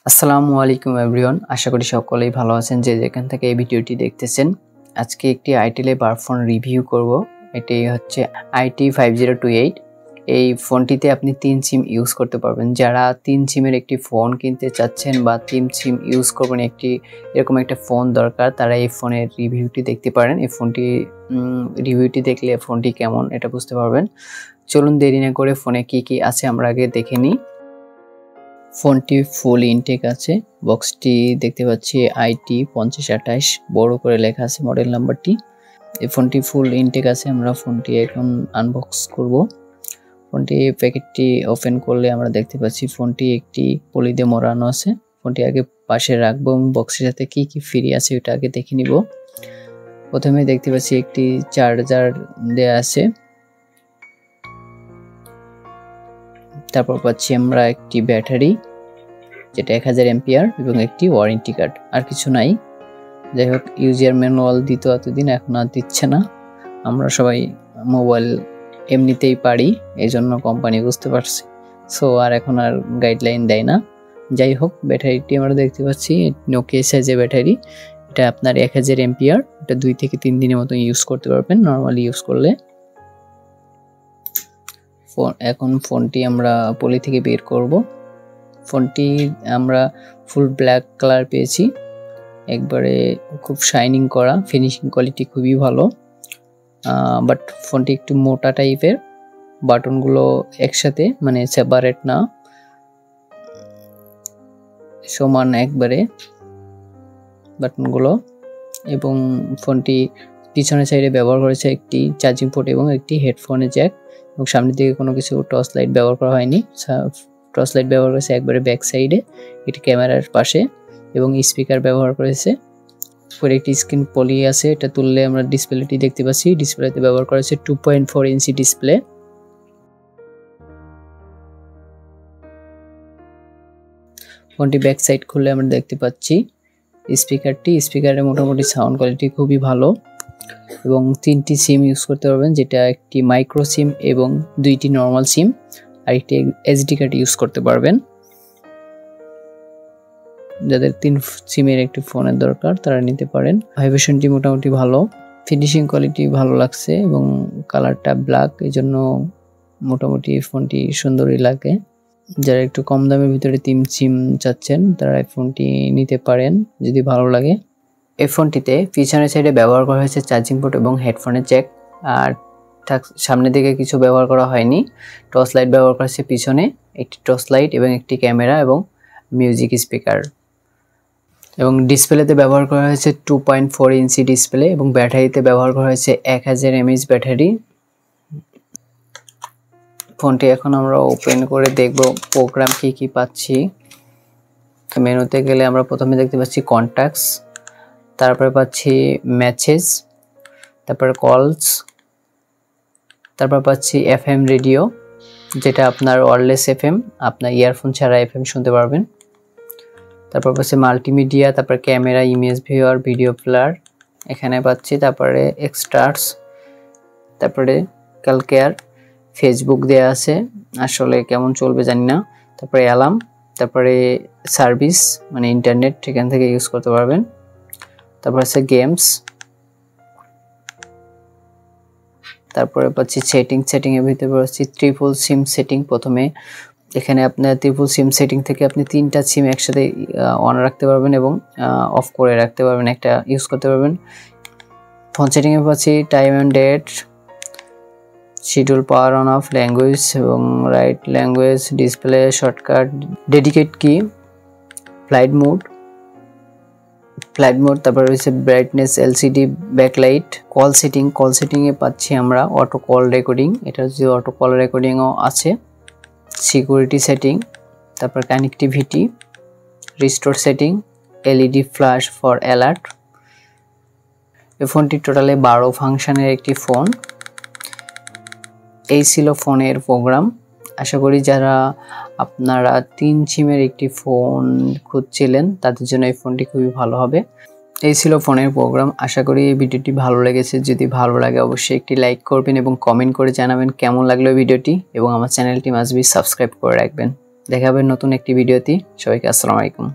আসসালামু আলাইকুম এভরিওয়ান, আশা করি সকলেই ভালো আছেন যে যেখান থেকে এই ভিডিওটি দেখতেছেন। আজকে একটি আইটেলের বার ফোন রিভিউ করব। এটি হচ্ছে it5028। এই ফোনটিতে আপনি 3 সিম ইউজ করতে পারবেন। যারা 3 সিমের একটি ফোন কিনতে চাচ্ছেন বা 3 সিম ইউজ করবেন, এরকম একটা ফোন দরকার, তারা এই ফোনের রিভিউটি দেখতে পারেন। এই ফোনটি রিভিউটি দেখলে ফোনটি কেমন এটা বুঝতে পারবেন। চলুন দেরি না করে ফোনে কি আছে আমরা আগে দেখে নিই। ফোনটি ফুল ইনটেক আছে। বক্সটি দেখতে পাচ্ছি it5028 বড় করে লেখা আছে মডেল নাম্বারটি। এই ফোনটি ফুল ইনটেক আছে। আমরা ফোনটি এখন আনবক্স করব। ফোনটি প্যাকেটটি ওপেন করলে আমরা দেখতে পাচ্ছি ফোনটি একটি পলি দিয়ে মোড়ানো আছে। ফোনটি আগে পাশে রাখবো এবং বক্সের সাথে কি ফ্রি আছে ওটা আগে দেখে নিব। প্রথমে দেখতে পাচ্ছি একটি চার্জার দেয়া আছে। তারপর পাচ্ছি আমরা একটি ব্যাটারি যেটা 1000 এম্পিয়ার এবং একটি ওয়ারেন্টি কার্ড, আর কিছু নাই। যাই হোক, ইউজার ম্যানুয়াল দিত এতদিন, এখন আর দিচ্ছে না। আমরা সবাই মোবাইল এমনিতেই পারি, এই জন্য কোম্পানি বুঝতে পারছে, সো আর এখন আর গাইডলাইন দেয় না। যাই হোক, ব্যাটারিটি আমরা দেখতে পাচ্ছি নোকিয়া সাইজের ব্যাটারি। এটা আপনার 1000 এম্পিয়ার। এটা 2 থেকে 3 দিনের মতো ইউজ করতে পারবেন নর্মালি ইউজ করলে। এখন ফোনটি আমরা পলি থেকে বের করব। ফোনটি আমরা ফুল ব্ল্যাক কালার পেয়েছি, একবারে খুব শাইনিং করা, ফিনিশিং কোয়ালিটি খুবই ভালো। বাট ফোনটি একটু মোটা টাইপের, বাটনগুলো একসাথে মানে সেপারেট না, সমান একবারে বাটনগুলো। এবং ফোনটি পিছনের সাইডে ব্যবহার করেছে একটি চার্জিং পোর্ট এবং একটি হেডফোনের জ্যাক, এবং সামনের দিকে কোনো কিছু টর্চ লাইট ব্যবহার করা হয়নি। টর্চ লাইট ব্যবহার করেছে একবারে ব্যাক সাইডে, এটি ক্যামেরার পাশে, এবং স্পিকার ব্যবহার করেছে। পরে একটি স্ক্রিন পলি আছে, এটা তুললে আমরা ডিসপ্লেটি দেখতে পাচ্ছি। ডিসপ্লেতে ব্যবহার করেছে 2.4 ইঞ্চি ডিসপ্লে। ফোনটি ব্যাক সাইড খুললে আমরা দেখতে পাচ্ছি স্পিকারের মোটামুটি সাউন্ড কোয়ালিটি খুবই ভালো, এবং 3টি সিম ইউজ করতে পারবেন, যেটা একটি মাইক্রো সিম এবং 2টি নর্মাল সিম, আর একটি এসডি কার্ড ইউজ করতে পারবেন। যাদের 3 সিমের একটি ফোনের দরকার তারা নিতে পারেন। ভাইব্রেশনটি মোটামুটি ভালো, ফিনিশিং কোয়ালিটি ভালো লাগছে, এবং কালারটা ব্ল্যাক, এই জন্য মোটামুটি ফোনটি সুন্দরই লাগে। যারা একটু কম দামের ভিতরে 3 সিম চাচ্ছেন তারা এই ফোনটি নিতে পারেন যদি ভালো লাগে। এই ফোনটিতে পিছনের সাইডে ব্যবহার করা হয়েছে চার্জিং পোর্ট এবং হেডফোনের জ্যাক, আর সামনের দিকে কিছু ব্যবহার করা হয়নি। টর্চ লাইট ব্যবহার করা হয়েছে পিছনে, একটি টর্চ লাইট এবং একটি ক্যামেরা এবং মিউজিক স্পিকার, এবং ডিসপ্লেতে ব্যবহার করা হয়েছে 2.4 ইঞ্চি ডিসপ্লে, এবং ব্যাটারিতে ব্যবহার করা হয়েছে 1000 mAh ব্যাটারি। ফোনটি এখন আমরা ওপেন করে দেখব প্রোগ্রাম কি পাচ্ছি। মেনুতে গেলে আমরা প্রথমে দেখতে পাচ্ছি কন্ট্যাক্টস, তারপরে পাচ্ছি মেসেজ, তারপরে কলস, তারপর পাচ্ছি FM রেডিও, যেটা আপনার ওয়্যারলেস FM, আপনার ইয়ারফোন ছাড়া FM শুনতে পারবেন। তারপর পাচ্ছি মাল্টিমিডিয়া, তারপর camera, image viewer, video player এখানে পাচ্ছি। তারপরে এক্সট্রাস, তারপরে ক্যালকেয়ার, ফেসবুক দেয়া আছে, আসলে কেমন চলবে জানি না। তারপরে অ্যালার্ম, তারপরে সার্ভিস মানে ইন্টারনেট, এখান থেকে ইউজ করতে পারবেন। তারপর আছে গেমস, তারপরে পাচ্ছি সেটিং এর ভিতরে পাচ্ছি ট্রিপল সিম সেটিং। প্রথমে এখানে আপনার ট্রিপল সিম সেটিং থেকে আপনি 3টা সিম একসাথে অন রাখতে পারবেন এবং অফ করে রাখতে পারবেন, একটা ইউজ করতে পারবেন। ফোন সেটিং এ পাচ্ছি time and date, schedule, power on off, language এবং write language, display, shortcut, dedicate key, flight mode, তারপর রয়েছে brightness, LCD, backlight. Call setting এ পাচ্ছি আমরা অটো কল রেকর্ডিং, এটা হচ্ছে অটো কল রেকর্ডিংও আছে। সিকিউরিটি সেটিং, তারপর connectivity, restore setting, LED flash for alert. এই ফোনটি টোটালে 12 ফাংশনের একটি ফোন। এই ছিল ফোনের প্রোগ্রাম। আশা করি যারা আপনারা 3 সিমের একটি ফোন খুঁজছিলেন তাদের জন্য এই ফোনটি খুবই ভালো হবে। এই ছিল ফোনের প্রোগ্রাম। আশা করি এই ভিডিওটি ভালো লেগেছে। যদি ভালো লাগে অবশ্যই একটি লাইক করবেন এবং কমেন্ট করে জানাবেন কেমন লাগলো ভিডিওটি, এবং আমার চ্যানেলটি মাস্ট বি সাবস্ক্রাইব করে রাখবেন। দেখা হবে নতুন একটি ভিডিওতে। সবাইকে আসসালামু আলাইকুম।